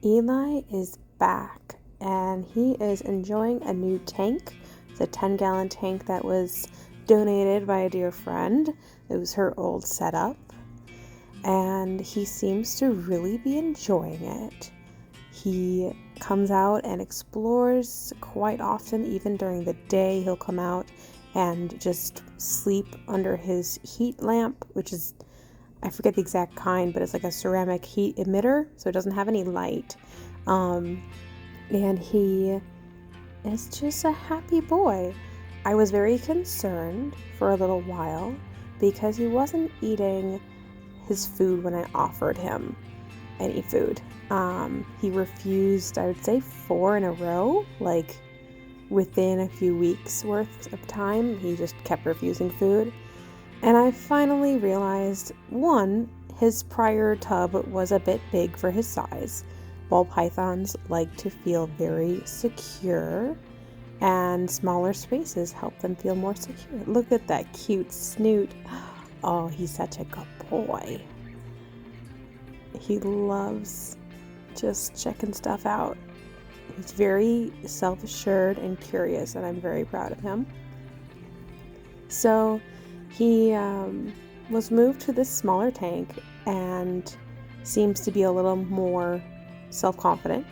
Eli is back and he is enjoying a new tank. It's a 10-gallon tank that was donated by a dear friend. It was her old setup and he seems to really be enjoying it. He comes out and explores quite often. Even during the day, he'll come out and just sleep under his heat lamp, which is, I forget the exact kind, but it's like a ceramic heat emitter, so it doesn't have any light. And he is just a happy boy. I was very concerned for a little while because he wasn't eating his food when I offered him any food. He refused, I would say 4 in a row, like within a few weeks worth of time. He just kept refusing food. And I finally realized, one, his prior tub was a bit big for his size. Ball pythons like to feel very secure, and smaller spaces help them feel more secure. Look at that cute snoot. Oh, he's such a good boy. He loves just checking stuff out. He's very self-assured and curious, and I'm very proud of him. So he was moved to this smaller tank and seems to be a little more self-confident,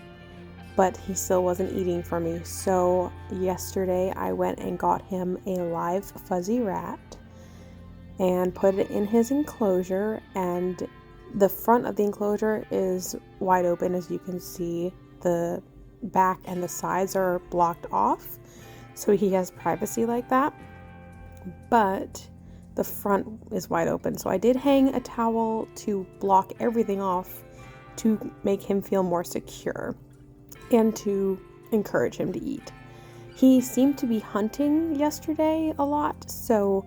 but he still wasn't eating for me. So yesterday I went and got him a live fuzzy rat and put it in his enclosure, and the front of the enclosure is wide open. As you can see, the back and the sides are blocked off, so he has privacy like that, but the front is wide open. So I did hang a towel to block everything off to make him feel more secure and to encourage him to eat. He seemed to be hunting yesterday a lot, so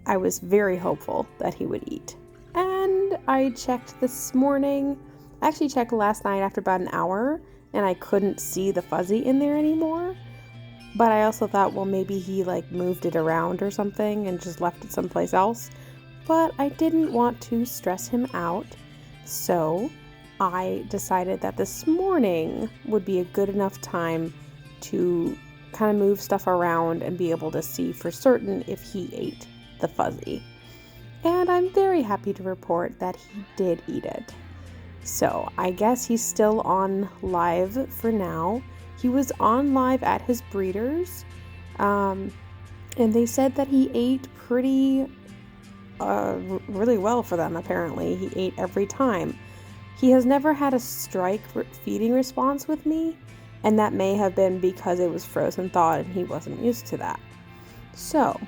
I was very hopeful that he would eat. And I checked this morning. I actually checked last night after about an hour, and I couldn't see the fuzzy in there anymore. But I also thought, well, maybe he moved it around or something and just left it someplace else. But I didn't want to stress him out, so I decided that this morning would be a good enough time to kind of move stuff around and be able to see for certain if he ate the fuzzy. And I'm very happy to report that he did eat it. So I guess he's still on live for now. He was on live at his breeders, and they said that he ate pretty really well for them. Apparently he ate every time. He has never had a strike feeding response with me, and that may have been because it was frozen thawed and he wasn't used to that. So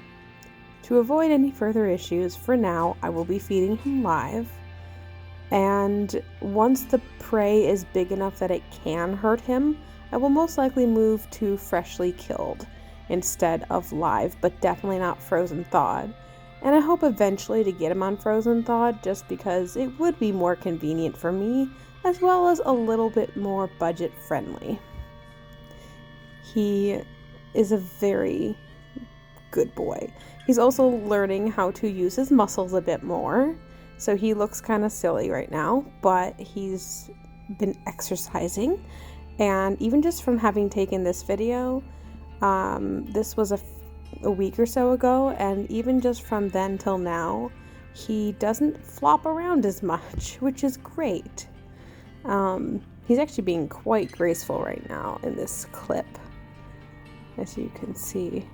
to avoid any further issues, for now I will be feeding him live, and once the prey is big enough that it can hurt him, I will most likely move to freshly killed instead of live, but definitely not frozen thawed. And I hope eventually to get him on frozen thawed, just because it would be more convenient for me, as well as a little bit more budget friendly. He is a very good boy. He's also learning how to use his muscles a bit more, so he looks kind of silly right now, but he's been exercising. And even just from having taken this video, this was a week or so ago, and even just from then till now, he doesn't flop around as much, which is great. He's actually being quite graceful right now in this clip, as you can see.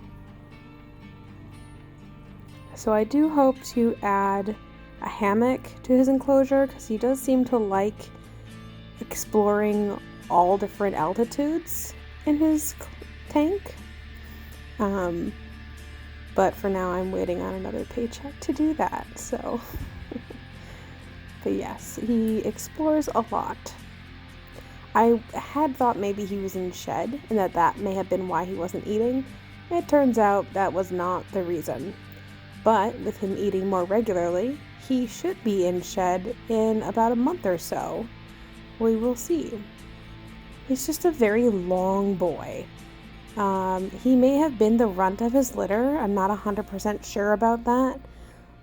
So I do hope to add a hammock to his enclosure, because he does seem to like exploring all different altitudes in his tank. But for now I'm waiting on another paycheck to do that, so but yes, he explores a lot. I had thought maybe he was in shed and that may have been why he wasn't eating. It turns out that was not the reason, but with him eating more regularly, he should be in shed in about a month or so. We will see. He's just a very long boy. He may have been the runt of his litter. I'm not 100% sure about that.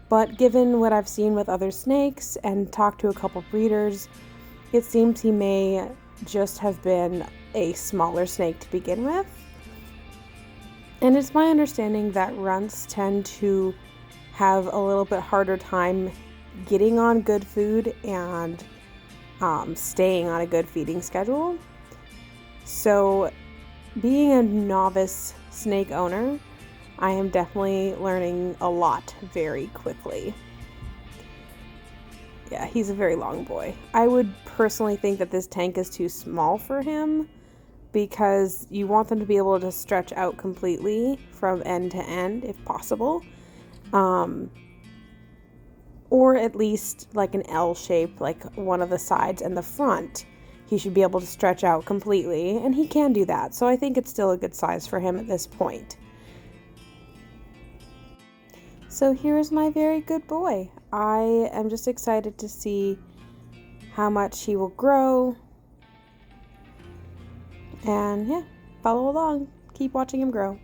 But given what I've seen with other snakes and talked to a couple breeders, It seems he may just have been a smaller snake to begin with. And it's my understanding that runts tend to have a little bit harder time getting on good food and staying on a good feeding schedule. So, being a novice snake owner, I am definitely learning a lot very quickly. Yeah, he's a very long boy. I would personally think that this tank is too small for him because you want them to be able to stretch out completely from end to end if possible. Or at least like an L shape, like one of the sides and the front. He should be able to stretch out completely, and he can do that. So I think it's still a good size for him at this point. So here's my very good boy. I am just excited to see how much he will grow. And yeah, follow along. Keep watching him grow.